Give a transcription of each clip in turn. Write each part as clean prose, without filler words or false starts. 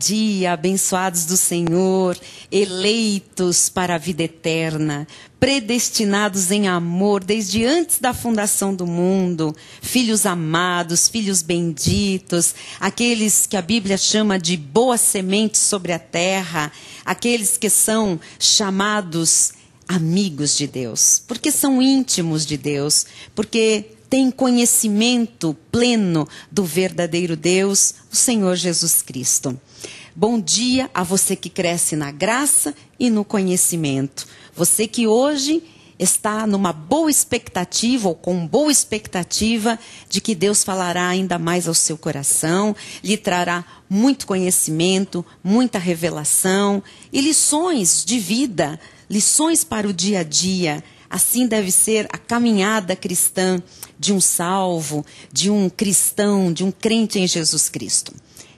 dia, abençoados do Senhor, eleitos para a vida eterna, predestinados em amor desde antes da fundação do mundo, filhos amados, filhos benditos, aqueles que a Bíblia chama de boas sementes sobre a terra, aqueles que são chamados amigos de Deus, porque são íntimos de Deus, porque têm conhecimento pleno do verdadeiro Deus, o Senhor Jesus Cristo. Bom dia a você que cresce na graça e no conhecimento. Você que hoje está numa boa expectativa ou com boa expectativa de que Deus falará ainda mais ao seu coração, lhe trará muito conhecimento, muita revelação e lições de vida, lições para o dia a dia. Assim deve ser a caminhada cristã de um salvo, de um cristão, de um crente em Jesus Cristo.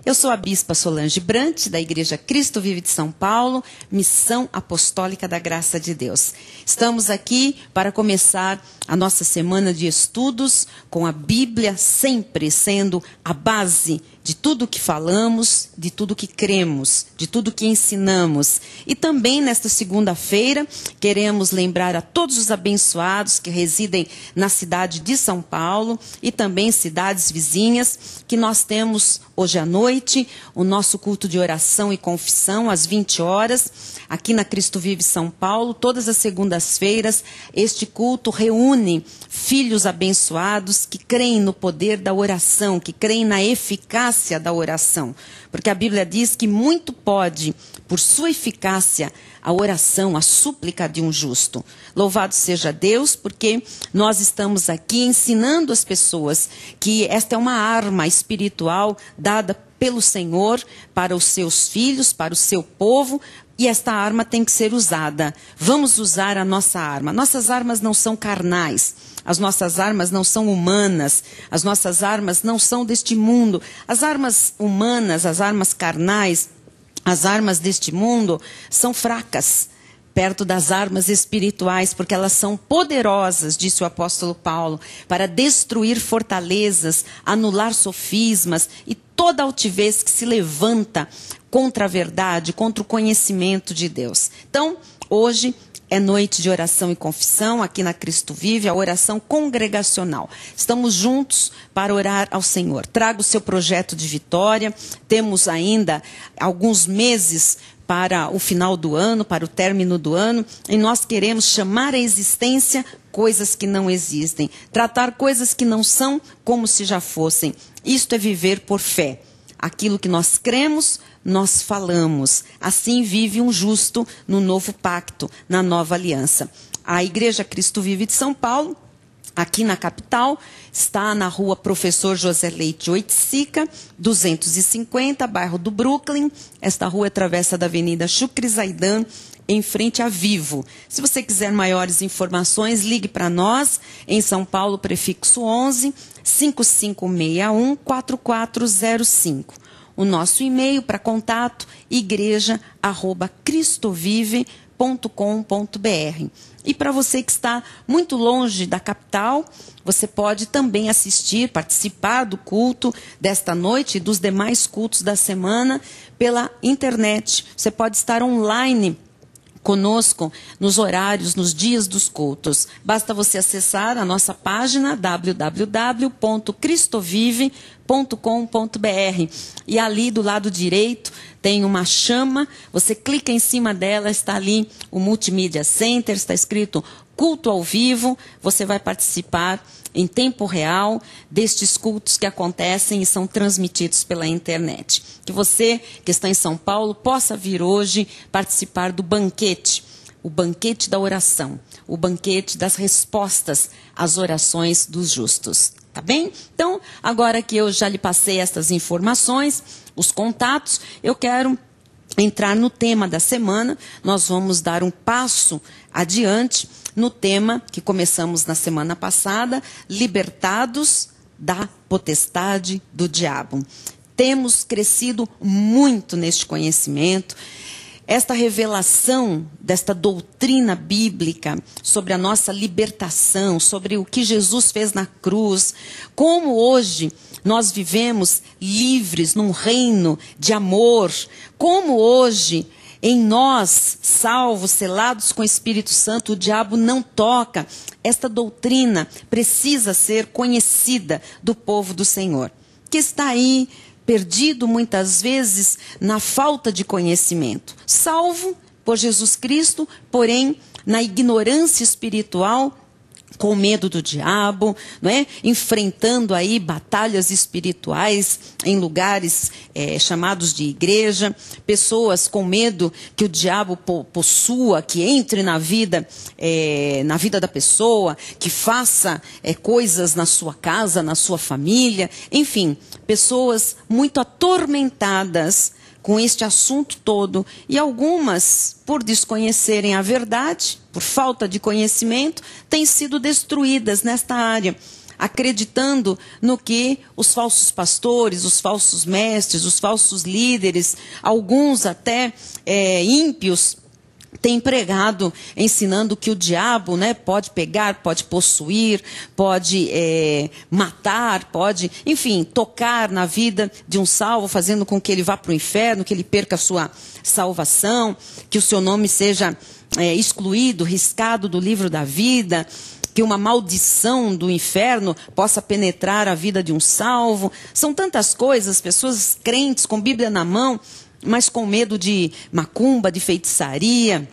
Eu sou a Bispa Solange Brant, da Igreja Cristo Vive de São Paulo, Missão Apostólica da Graça de Deus. Estamos aqui para começar a nossa semana de estudos com a Bíblia sempre sendo a base de tudo que falamos, de tudo que cremos, de tudo que ensinamos. E também nesta segunda-feira queremos lembrar a todos os abençoados que residem na cidade de São Paulo e também cidades vizinhas, que nós temos hoje à noite o nosso culto de oração e confissão às 20 horas, aqui na Cristo Vive São Paulo. Todas as segundas-feiras este culto reúne filhos abençoados que creem no poder da oração, que creem na eficácia da oração, porque a Bíblia diz que muito pode, por sua eficácia, a oração, a súplica de um justo. Louvado seja Deus, porque nós estamos aqui ensinando as pessoas que esta é uma arma espiritual dada pelo Senhor para os seus filhos, para o seu povo, e esta arma tem que ser usada. Vamos usar a nossa arma. Nossas armas não são carnais. As nossas armas não são humanas. As nossas armas não são deste mundo. As armas humanas, as armas carnais, as armas deste mundo são fracas perto das armas espirituais, porque elas são poderosas, disse o apóstolo Paulo, para destruir fortalezas, anular sofismas e toda altivez que se levanta contra a verdade, contra o conhecimento de Deus. Então, hoje é noite de oração e confissão, aqui na Cristo Vive, a oração congregacional. Estamos juntos para orar ao Senhor. Traga o seu projeto de vitória. Temos ainda alguns meses para o final do ano, para o término do ano, e nós queremos chamar à existência coisas que não existem, tratar coisas que não são como se já fossem. Isto é viver por fé. Aquilo que nós cremos, nós falamos. Assim vive um justo no novo pacto, na nova aliança. A Igreja Cristo Vive de São Paulo, aqui na capital, está na rua Professor José Leite Oiticica, 250, bairro do Brooklyn. Esta rua é travessa da Avenida Shukri Zaidan, em frente a Vivo. Se você quiser maiores informações, ligue para nós, em São Paulo, prefixo 11 5561 4405. O nosso e-mail para contato, igreja@cristovive.com.br. E para você que está muito longe da capital, você pode também assistir, participar do culto desta noite e dos demais cultos da semana pela internet. Você pode estar online conosco nos horários, nos dias dos cultos. Basta você acessar a nossa página www.cristovive.com.br e ali do lado direito tem uma chama, você clica em cima dela, está ali o Multimídia Center, está escrito culto ao vivo, você vai participar em tempo real destes cultos que acontecem e são transmitidos pela internet. Que você, que está em São Paulo, possa vir hoje participar do banquete, o banquete da oração, o banquete das respostas às orações dos justos. Tá bem? Então, agora que eu já lhe passei estas informações, os contatos, eu quero entrar no tema da semana. Nós vamos dar um passo adiante no tema que começamos na semana passada, libertados da potestade do diabo. Temos crescido muito neste conhecimento. esta revelação desta doutrina bíblica sobre a nossa libertação, sobre o que Jesus fez na cruz, como hoje nós vivemos livres num reino de amor, como hoje em nós, salvos, selados com o Espírito Santo, o diabo não toca. Esta doutrina precisa ser conhecida do povo do Senhor, que está aí perdido muitas vezes na falta de conhecimento. Salvo por Jesus Cristo, porém na ignorância espiritual, com medo do diabo, não é? Enfrentando aí batalhas espirituais em lugares chamados de igreja, pessoas com medo que o diabo possua, que entre na vida da pessoa, que faça coisas na sua casa, na sua família, enfim, pessoas muito atormentadas com este assunto todo, e algumas, por desconhecerem a verdade, por falta de conhecimento, têm sido destruídas nesta área, acreditando no que os falsos pastores, os falsos mestres, os falsos líderes, alguns até ímpios, têm pregado, ensinando que o diabo, né, pode pegar, pode possuir, pode matar, pode, enfim, tocar na vida de um salvo, fazendo com que ele vá para o inferno, que ele perca a sua salvação, que o seu nome seja excluído, riscado do livro da vida, que uma maldição do inferno possa penetrar a vida de um salvo. São tantas coisas, pessoas crentes com Bíblia na mão, mas com medo de macumba, de feitiçaria,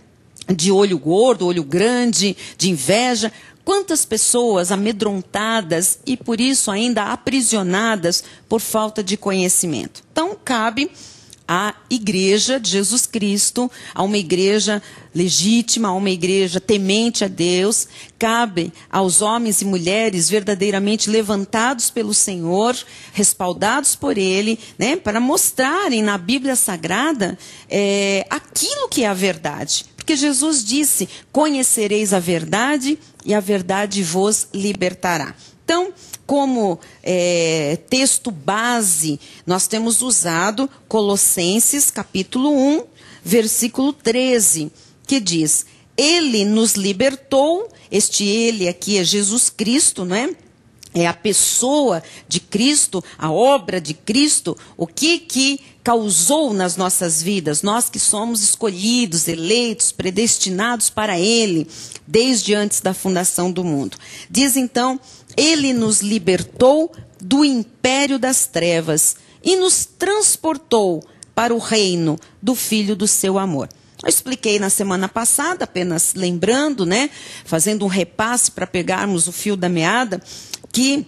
de olho gordo, olho grande, de inveja. Quantas pessoas amedrontadas e por isso ainda aprisionadas por falta de conhecimento. Então, cabe à igreja de Jesus Cristo, a uma igreja legítima, a uma igreja temente a Deus, cabe aos homens e mulheres verdadeiramente levantados pelo Senhor, respaldados por Ele, né, para mostrarem na Bíblia Sagrada aquilo que é a verdade. Porque Jesus disse, conhecereis a verdade e a verdade vos libertará. Então, como texto base, nós temos usado Colossenses capítulo 1, versículo 13, que diz, Ele nos libertou, este Ele aqui é Jesus Cristo, não é? É a pessoa de Cristo, a obra de Cristo, o que causou nas nossas vidas, nós que somos escolhidos, eleitos, predestinados para Ele, desde antes da fundação do mundo. Diz então, Ele nos libertou do império das trevas e nos transportou para o reino do Filho do seu amor. Eu expliquei na semana passada, apenas lembrando, né, fazendo um repasse para pegarmos o fio da meada, que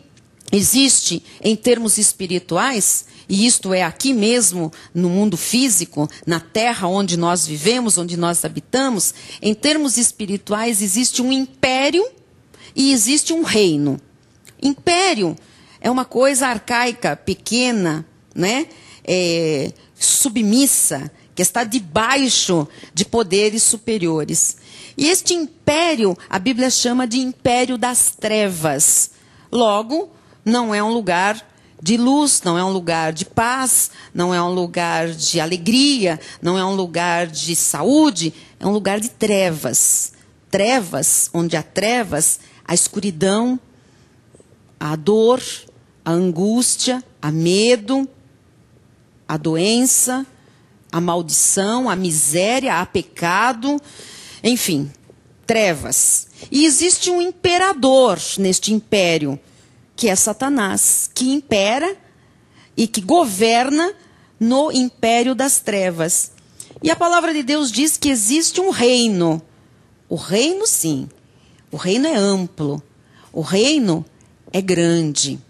existe em termos espirituais, e isto é aqui mesmo no mundo físico, na terra onde nós vivemos, onde nós habitamos, em termos espirituais existe um império e existe um reino. Império é uma coisa arcaica, pequena, né, submissa, que está debaixo de poderes superiores. E este império, a Bíblia chama de império das trevas. Logo, não é um lugar de luz, não é um lugar de paz, não é um lugar de alegria, não é um lugar de saúde, é um lugar de trevas. Trevas, onde há trevas, a escuridão, a dor, a angústia, a medo, a doença, a maldição, a miséria, a pecado, enfim, trevas. E existe um imperador neste império, que é Satanás, que impera e que governa no império das trevas. E a palavra de Deus diz que existe um reino. O reino, sim. O reino é amplo. O reino é grande.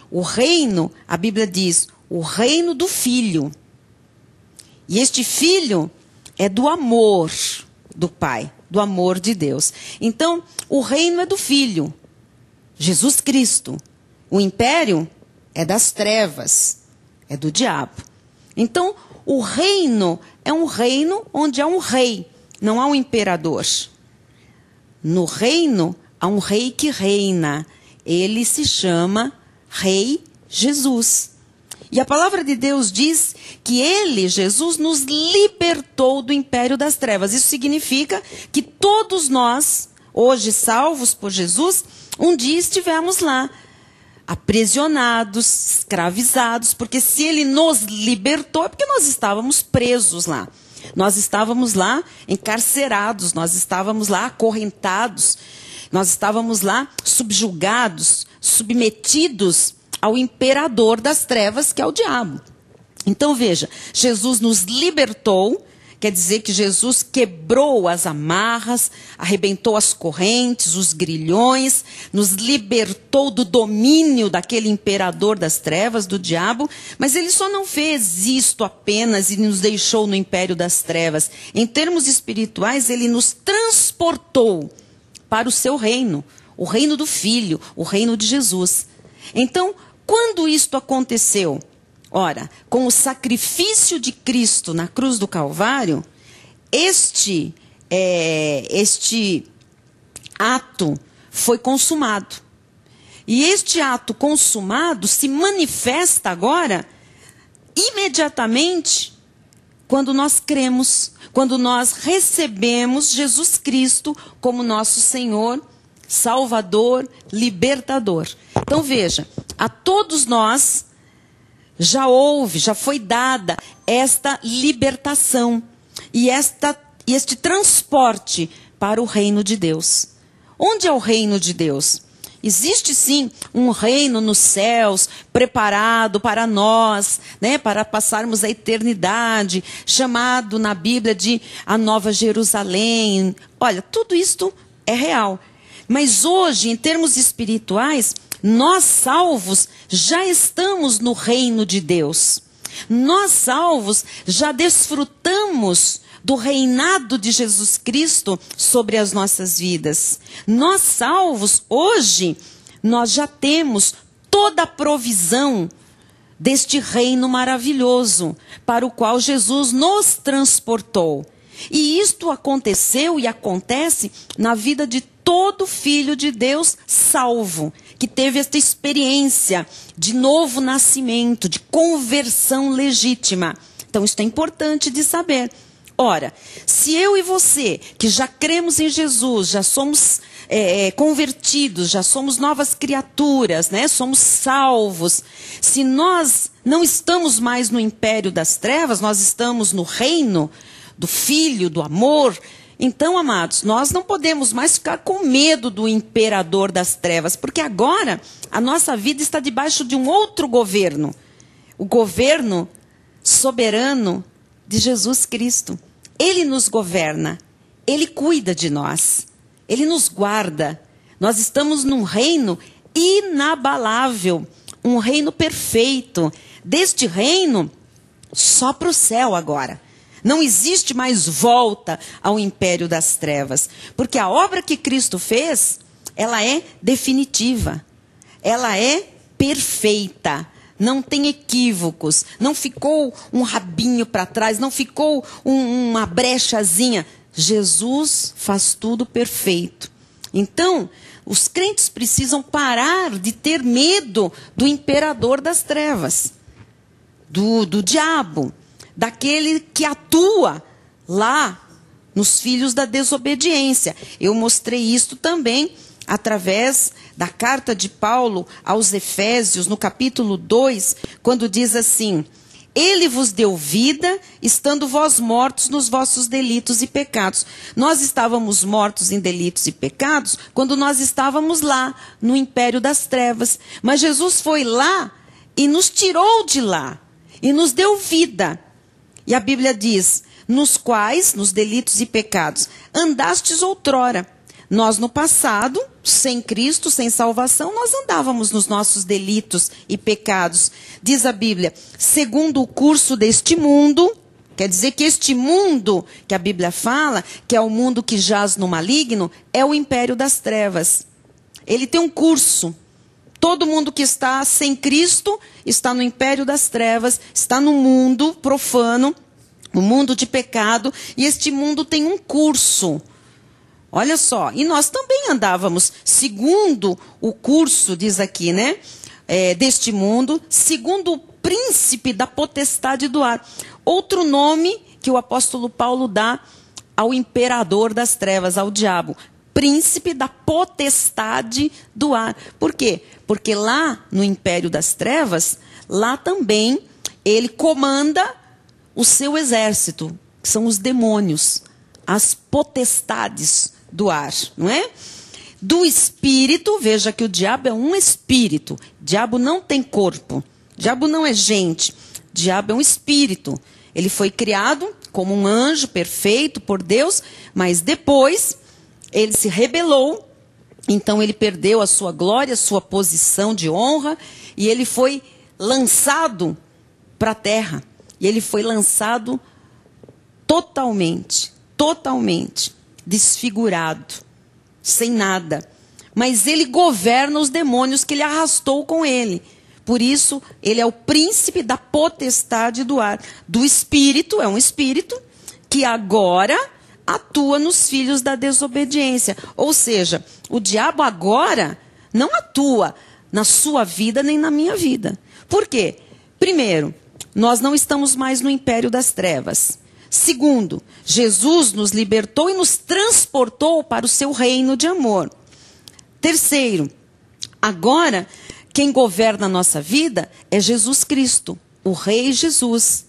O reino, a Bíblia diz, o reino do Filho. E este Filho é do amor do Pai, do amor de Deus. Então, o reino é do Filho, Jesus Cristo. O império é das trevas, é do diabo. Então, o reino é um reino onde há um rei, não há um imperador. No reino, há um rei que reina. Ele se chama Rei Jesus. E a palavra de Deus diz que ele, Jesus, nos libertou do império das trevas. Isso significa que todos nós, hoje salvos por Jesus, um dia estivemos lá, aprisionados, escravizados, porque se ele nos libertou, é porque nós estávamos presos lá. Nós estávamos lá encarcerados, nós estávamos lá acorrentados, nós estávamos lá subjugados, submetidos ao imperador das trevas, que é o diabo. Então veja, Jesus nos libertou, quer dizer que Jesus quebrou as amarras, arrebentou as correntes, os grilhões, nos libertou do domínio daquele imperador das trevas, do diabo, mas ele só não fez isto apenas e nos deixou no império das trevas. Em termos espirituais, ele nos transportou para o seu reino, o reino do Filho, o reino de Jesus. Então, quando isto aconteceu? Ora, com o sacrifício de Cristo na cruz do Calvário, este ato foi consumado. E este ato consumado se manifesta agora, imediatamente, quando nós cremos, quando nós recebemos Jesus Cristo como nosso Senhor, Salvador, Libertador. Então veja, a todos nós já foi dada esta libertação e este transporte para o reino de Deus. Onde é o reino de Deus? Existe sim um reino nos céus preparado para nós, né, para passarmos a eternidade, chamado na Bíblia de a Nova Jerusalém. Olha, tudo isto é real. Mas hoje, em termos espirituais, nós salvos já estamos no reino de Deus. Nós salvos já desfrutamos do reinado de Jesus Cristo sobre as nossas vidas. Nós salvos, hoje, nós já temos toda a provisão deste reino maravilhoso para o qual Jesus nos transportou. E isto aconteceu e acontece na vida de todo filho de Deus salvo, que teve esta experiência de novo nascimento, de conversão legítima. Então, isso é importante de saber. Ora, se eu e você, que já cremos em Jesus, já somos convertidos, já somos novas criaturas, né? Somos salvos, se nós não estamos mais no império das trevas, nós estamos no reino do Filho, do amor. Então, amados, nós não podemos mais ficar com medo do imperador das trevas, porque agora a nossa vida está debaixo de um outro governo, o governo soberano de Jesus Cristo. Ele nos governa, Ele cuida de nós, Ele nos guarda. Nós estamos num reino inabalável, um reino perfeito. Deste reino, só para o céu agora. Não existe mais volta ao império das trevas, porque a obra que Cristo fez, ela é definitiva, ela é perfeita, não tem equívocos, não ficou um rabinho para trás, não ficou uma brechazinha. Jesus faz tudo perfeito. Então, os crentes precisam parar de ter medo do imperador das trevas, do diabo, daquele que atua lá nos filhos da desobediência. Eu mostrei isto também através da carta de Paulo aos Efésios, no capítulo 2, quando diz assim: Ele vos deu vida, estando vós mortos nos vossos delitos e pecados. Nós estávamos mortos em delitos e pecados quando nós estávamos lá, no império das trevas. Mas Jesus foi lá e nos tirou de lá, e nos deu vida. E a Bíblia diz: nos quais, nos delitos e pecados, andastes outrora. Nós no passado, sem Cristo, sem salvação, nós andávamos nos nossos delitos e pecados. Diz a Bíblia, segundo o curso deste mundo, quer dizer que este mundo que a Bíblia fala, que é o mundo que jaz no maligno, é o império das trevas. Ele tem um curso. Todo mundo que está sem Cristo está no império das trevas, está no mundo profano, no mundo de pecado, e este mundo tem um curso. Olha só, e nós também andávamos segundo o curso, diz aqui, né? Deste mundo, segundo o príncipe da potestade do ar. Outro nome que o apóstolo Paulo dá ao imperador das trevas, ao diabo. Príncipe da potestade do ar. Por quê? Porque lá no império das trevas, lá também ele comanda o seu exército, que são os demônios, as potestades do ar, não é? Do espírito, veja que o diabo é um espírito. O diabo não tem corpo. O diabo não é gente. O diabo é um espírito. Ele foi criado como um anjo perfeito por Deus, mas depois ele se rebelou. Então ele perdeu a sua glória, a sua posição de honra, e ele foi lançado para a terra. E ele foi lançado totalmente desfigurado, sem nada. Mas ele governa os demônios que ele arrastou com ele. Por isso, ele é o príncipe da potestade do ar. Do espírito, é um espírito que agora atua nos filhos da desobediência. Ou seja, o diabo agora não atua na sua vida nem na minha vida. Por quê? Primeiro, nós não estamos mais no império das trevas. Segundo, Jesus nos libertou e nos transportou para o seu reino de amor. Terceiro, agora quem governa a nossa vida é Jesus Cristo, o Rei Jesus.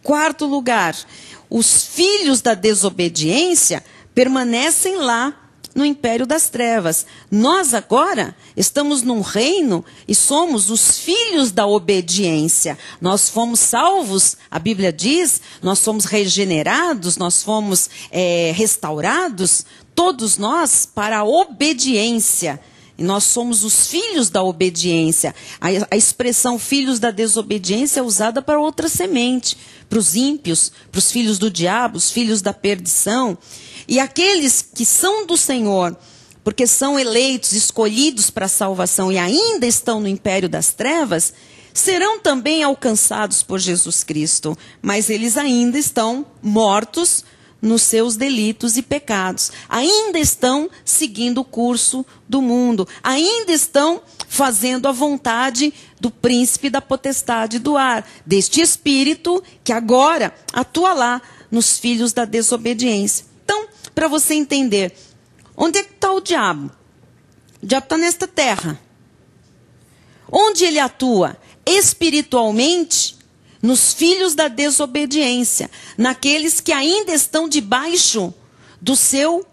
Quarto lugar, os filhos da desobediência permanecem lá no império das trevas. Nós agora estamos num reino e somos os filhos da obediência. Nós fomos salvos, a Bíblia diz, nós fomos regenerados, nós fomos restaurados, todos nós para a obediência. E nós somos os filhos da obediência. A expressão filhos da desobediência é usada para outra semente, para os ímpios, para os filhos do diabo, os filhos da perdição. E aqueles que são do Senhor, porque são eleitos, escolhidos para a salvação e ainda estão no império das trevas, serão também alcançados por Jesus Cristo. Mas eles ainda estão mortos nos seus delitos e pecados. Ainda estão seguindo o curso do mundo. Ainda estão fazendo a vontade do príncipe da potestade do ar. Deste espírito que agora atua lá nos filhos da desobediência. Então, para você entender, onde é que está o diabo? O diabo está nesta terra. Onde ele atua? Espiritualmente, nos filhos da desobediência, naqueles que ainda estão debaixo do seu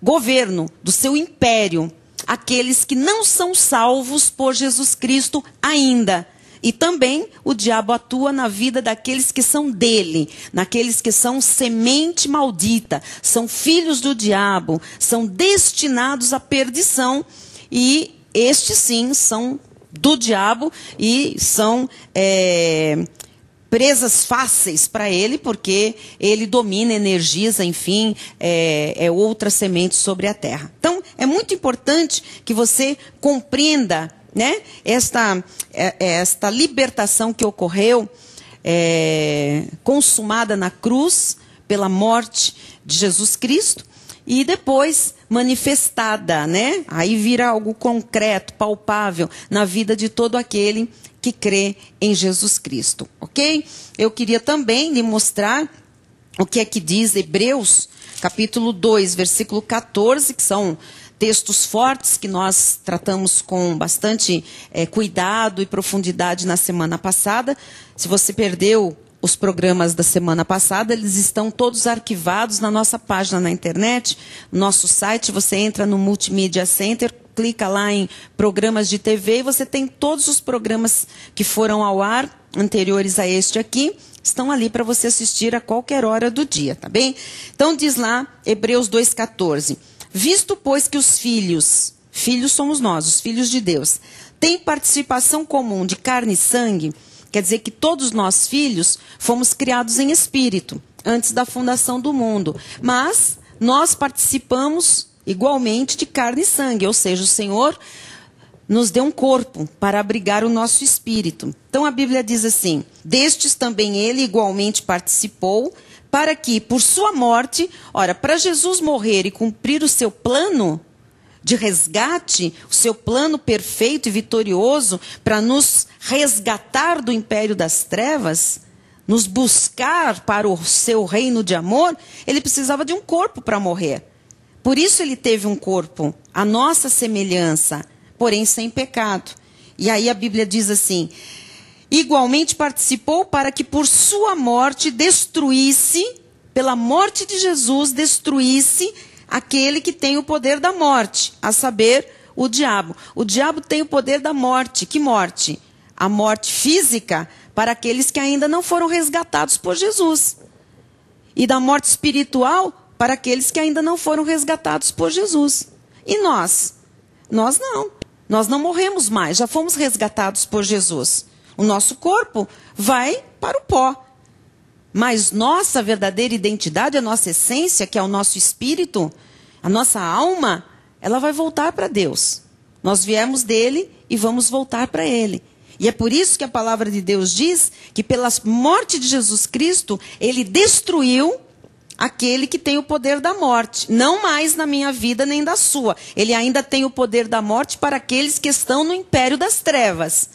governo, do seu império, aqueles que não são salvos por Jesus Cristo ainda. E também o diabo atua na vida daqueles que são dele, naqueles que são semente maldita, são filhos do diabo, são destinados à perdição, e estes sim são do diabo e são presas fáceis para ele, porque ele domina, energiza, enfim, é outra semente sobre a terra. Então, é muito importante que você compreenda, né, esta libertação que ocorreu, consumada na cruz, pela morte de Jesus Cristo, e depois manifestada, né? Aí vira algo concreto, palpável, na vida de todo aquele que crê em Jesus Cristo, ok? Eu queria também lhe mostrar o que é que diz Hebreus, capítulo 2, versículo 14, que são textos fortes que nós tratamos com bastante cuidado e profundidade na semana passada. Se você perdeu os programas da semana passada, eles estão todos arquivados na nossa página na internet, no nosso site. Você entra no Multimídia Center, clica lá em programas de TV e você tem todos os programas que foram ao ar, anteriores a este aqui, estão ali para você assistir a qualquer hora do dia, tá bem? Então diz lá, Hebreus 2,14, visto pois que os filhos somos nós, os filhos de Deus, têm participação comum de carne e sangue, quer dizer que todos nós filhos fomos criados em espírito, antes da fundação do mundo, mas nós participamos igualmente de carne e sangue, ou seja, o Senhor nos deu um corpo para abrigar o nosso espírito. Então a Bíblia diz assim, destes também ele igualmente participou, para que, por sua morte, ora, para Jesus morrer e cumprir o seu plano de resgate, o seu plano perfeito e vitorioso para nos resgatar do império das trevas, nos buscar para o seu reino de amor, ele precisava de um corpo para morrer. Por isso ele teve um corpo, a nossa semelhança, porém sem pecado. E aí a Bíblia diz assim: igualmente participou para que por sua morte destruísse, pela morte de Jesus, destruísse aquele que tem o poder da morte, a saber, o diabo. O diabo tem o poder da morte. Que morte? A morte física para aqueles que ainda não foram resgatados por Jesus. E da morte espiritual para aqueles que ainda não foram resgatados por Jesus. E nós? Nós não. Nós não morremos mais, já fomos resgatados por Jesus. O nosso corpo vai para o pó. Mas nossa verdadeira identidade, a nossa essência, que é o nosso espírito, a nossa alma, ela vai voltar para Deus. Nós viemos dele e vamos voltar para ele. E é por isso que a palavra de Deus diz que pela morte de Jesus Cristo, ele destruiu aquele que tem o poder da morte. Não mais na minha vida nem da sua. Ele ainda tem o poder da morte para aqueles que estão no império das trevas.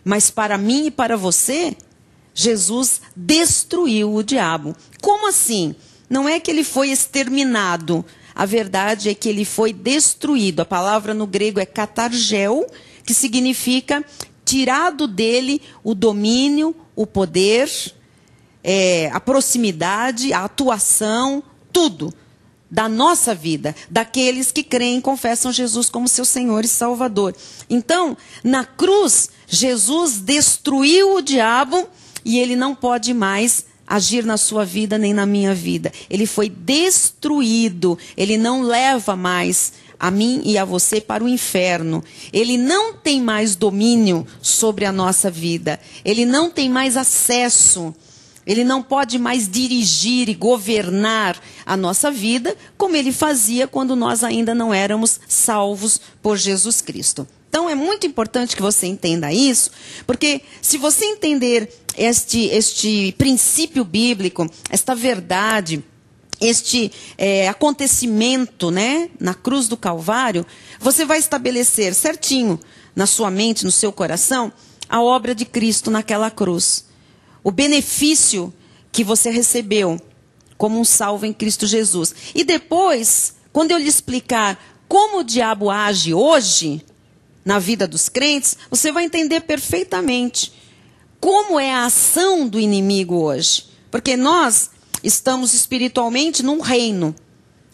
Mas para mim e para você, Jesus destruiu o diabo. Como assim? Não é que ele foi exterminado. A verdade é que ele foi destruído. A palavra no grego é katargel, que significa tirado dele o domínio, o poder, a proximidade, a atuação, tudo da nossa vida, daqueles que creem e confessam Jesus como seu Senhor e Salvador. Então, na cruz, Jesus destruiu o diabo e ele não pode mais agir na sua vida nem na minha vida. Ele foi destruído, ele não leva mais a mim e a você para o inferno. Ele não tem mais domínio sobre a nossa vida. Ele não tem mais acesso. Ele não pode mais dirigir e governar a nossa vida como ele fazia quando nós ainda não éramos salvos por Jesus Cristo. Então é muito importante que você entenda isso, porque se você entender este princípio bíblico, esta verdade, este acontecimento, né, na cruz do Calvário, você vai estabelecer certinho na sua mente, no seu coração, a obra de Cristo naquela cruz. O benefício que você recebeu como um salvo em Cristo Jesus. E depois, quando eu lhe explicar como o diabo age hoje na vida dos crentes, você vai entender perfeitamente como é a ação do inimigo hoje. Porque nós estamos espiritualmente num reino.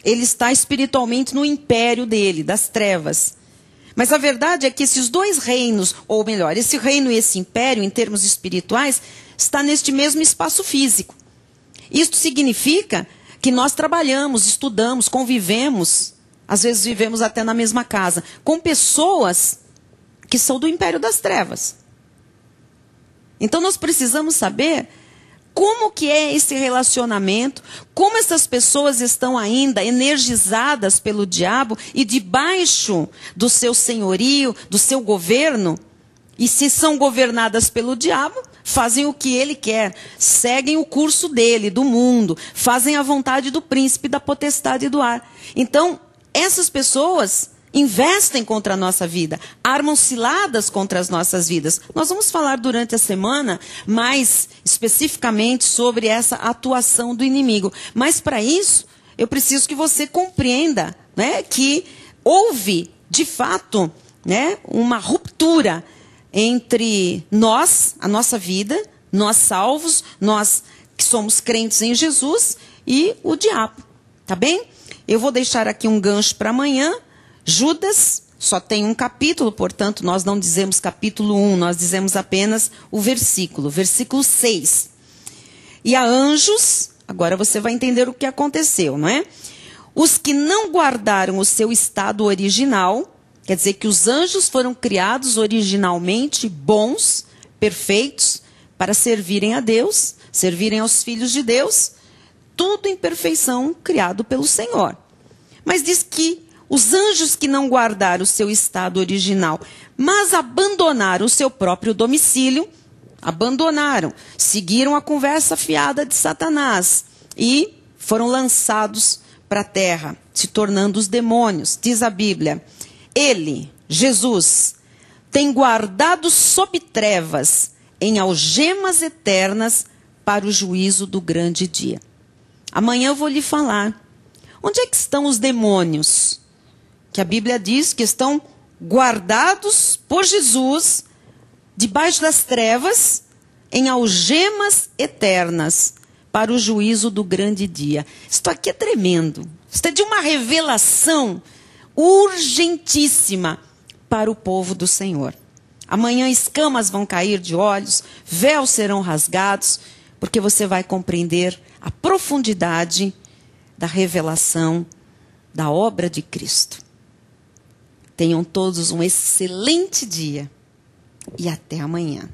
Ele está espiritualmente no império dele, das trevas. Mas a verdade é que esses dois reinos, ou melhor, esse reino e esse império, em termos espirituais, está neste mesmo espaço físico. Isto significa que nós trabalhamos, estudamos, convivemos, às vezes vivemos até na mesma casa, com pessoas que são do império das trevas. Então nós precisamos saber como que é esse relacionamento, como essas pessoas estão ainda energizadas pelo diabo e debaixo do seu senhorio, do seu governo. E se são governadas pelo diabo, fazem o que ele quer, seguem o curso dele, do mundo, fazem a vontade do príncipe da potestade do ar. Então, essas pessoas investem contra a nossa vida, armam ciladas contra as nossas vidas. Nós vamos falar durante a semana mais especificamente sobre essa atuação do inimigo. Mas para isso, eu preciso que você compreenda, né, que houve, de fato, né, uma ruptura entre nós, a nossa vida, nós salvos, nós que somos crentes em Jesus e o diabo, tá bem? Eu vou deixar aqui um gancho para amanhã. Judas só tem um capítulo, portanto, nós não dizemos capítulo 1, nós dizemos apenas o versículo 6. E a anjos, agora você vai entender o que aconteceu, não é? Os que não guardaram o seu estado original, quer dizer que os anjos foram criados originalmente bons, perfeitos, para servirem a Deus, servirem aos filhos de Deus, tudo em perfeição criado pelo Senhor. Mas diz que os anjos que não guardaram o seu estado original, mas abandonaram o seu próprio domicílio, abandonaram, seguiram a conversa fiada de Satanás e foram lançados para a terra, se tornando os demônios, diz a Bíblia. Ele, Jesus, tem guardado sob trevas, em algemas eternas, para o juízo do grande dia. Amanhã eu vou lhe falar. Onde é que estão os demônios? Que a Bíblia diz que estão guardados por Jesus, debaixo das trevas, em algemas eternas, para o juízo do grande dia. Isto aqui é tremendo. Isto é de uma revelação urgentíssima para o povo do Senhor. Amanhã escamas vão cair de olhos, véus serão rasgados, porque você vai compreender a profundidade da revelação da obra de Cristo. Tenham todos um excelente dia e até amanhã.